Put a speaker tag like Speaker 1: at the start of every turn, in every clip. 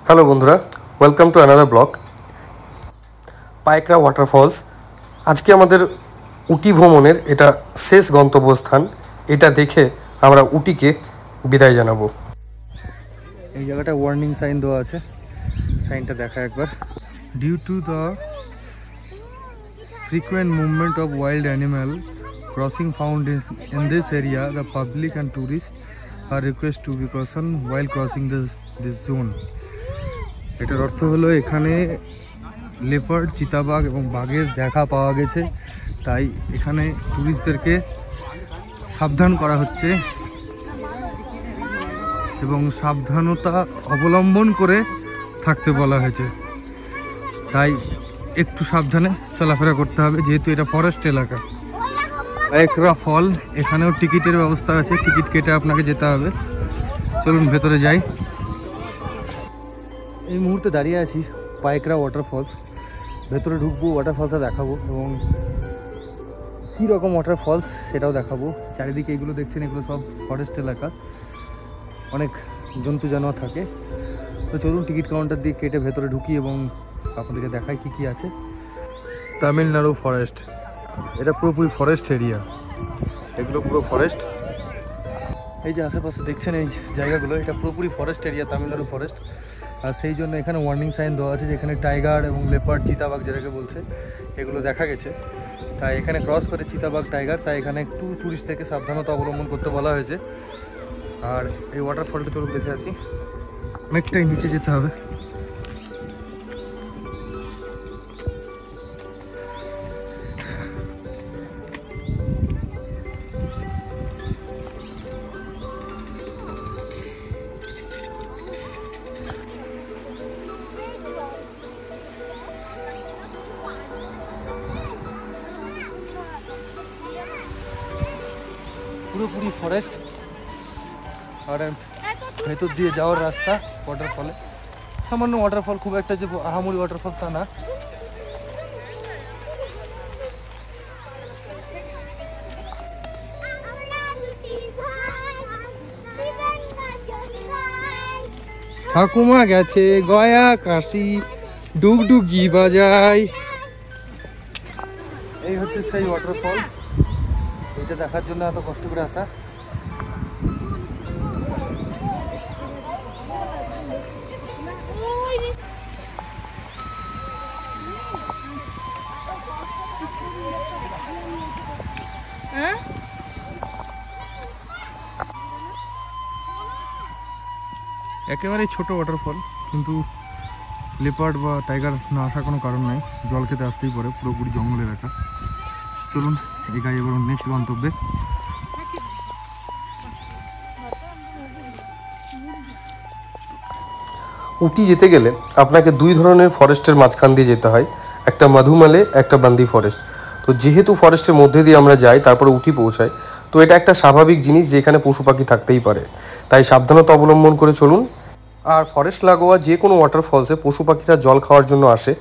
Speaker 1: Hello বন্ধুরা, welcome to another blog. Pykara waterfalls আজকে আমাদের উটি ভ্রমণের এটা শেষ গন্তব্যস্থান। এটা দেখে আমরা উটিকে বিদায় জানাবো। এই জায়গাটা ওয়ার্নিং সাইন দেওয়া আছে, সাইনটা দেখা একবার। Due to the frequent movement of wild animal crossing found in this area, the public and tourists are requested to be caution while crossing this zone. এটার অর্থ হলো এখানে লেপার্ড, চিতাবাঘ এবং বাঘের দেখা পাওয়া গেছে, তাই এখানে টুরিস্টদেরকে সাবধান করা হচ্ছে এবং সাবধানতা অবলম্বন করে থাকতে বলা হয়েছে। তাই একটু সাবধানে চলাফেরা করতে হবে, যেহেতু এটা ফরেস্ট এলাকা। পায়কড়া ফল, এখানেও টিকিটের ব্যবস্থা আছে, টিকিট কেটে আপনাকে যেতে হবে। চলুন ভেতরে যাই। এই মুহূর্তে দাঁড়িয়ে আছি পায়কড়া ওয়াটারফলস। ভেতরে ঢুকবো, ওয়াটারফলসটা দেখাবো এবং কী রকম ওয়াটারফলস সেটাও দেখাবো। চারিদিকে এগুলো দেখছেন, এগুলো সব ফরেস্ট এলাকা, অনেক জন্তু জানোয়ার থাকে। তো চলুন টিকিট কাউন্টার দিয়ে কেটে ভেতরে ঢুকি এবং আপনাদেরকে দেখাই কি কি আছে। তামিলনাড়ু ফরেস্ট, এটা পুরোপুরি ফরেস্ট এরিয়া, এগুলো পুরো ফরেস্ট। এই যে আশেপাশে দেখছেন এই জায়গাগুলো, এটা পুরোপুরি ফরেস্ট এরিয়া, তামিলনাড়ু ফরেস্ট। আর সেই জন্য এখানে ওয়ার্নিং সাইন দেওয়া আছে যে এখানে টাইগার এবং লেপার্ড, চিতাবাঘ যেটাকে বলছে, এগুলো দেখা গেছে। তাই এখানে ক্রস করে চিতাবাঘ, টাইগার, তাই এখানে একটু টুরিস্ট থেকে সাবধানতা অবলম্বন করতে বলা হয়েছে। আর এই ওয়াটারফলটা চলুন দেখে আসি, অনেকটাই নিচে যেতে হবে। পুরোপুরি ফরেস্ট আর ভেতর দিয়ে যাওয়ার রাস্তা ওয়াটারফলে। সামান্য ওয়াটারফল, খুব একটা যে আহামরি ওয়াটারফল তা না। ঠাকুমা গেছে গয়া কাশি, ডুগডুগি বাজায়। এই হচ্ছে সেই ওয়াটারফল, এটা দেখার জন্য এত কষ্ট করে আসা। একেবারে ছোট ওয়াটারফল, কিন্তু লেপার্ড বা টাইগার না আসার কোনো কারণ নাই, জল খেতে আসতেই পারে, পুরোপুরি জঙ্গল এলাকা। চলুন এগাই এবার নেক্সট গন্তব্যে। উটি যেতে গেলে আপনাকে দুই ধরনের ফরেস্টের মাঝখান দিয়ে যেতে হয়, একটা মধুমালে, একটা বান্দি ফরেস্ট। তো যেহেতু ফরেস্টের মধ্যে দিয়ে আমরা যাই, তারপরে উটি পৌঁছাই, তো এটা একটা স্বাভাবিক জিনিস যে এখানে পশু পাখি থাকতেই পারে, তাই সাবধানতা অবলম্বন করে চলুন। আর ফরেস্ট লাগোয়া যে কোনো ওয়াটারফলসে পশু পাখিরা জল খাওয়ার জন্য আসে।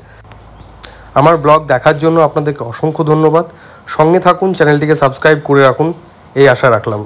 Speaker 1: আমার ব্লগ দেখার জন্য আপনাদেরকে অসংখ্য ধন্যবাদ। সঙ্গে থাকুন, চ্যানেলটিকে সাবস্ক্রাইব করে রাখুন, এই আশা রাখলাম।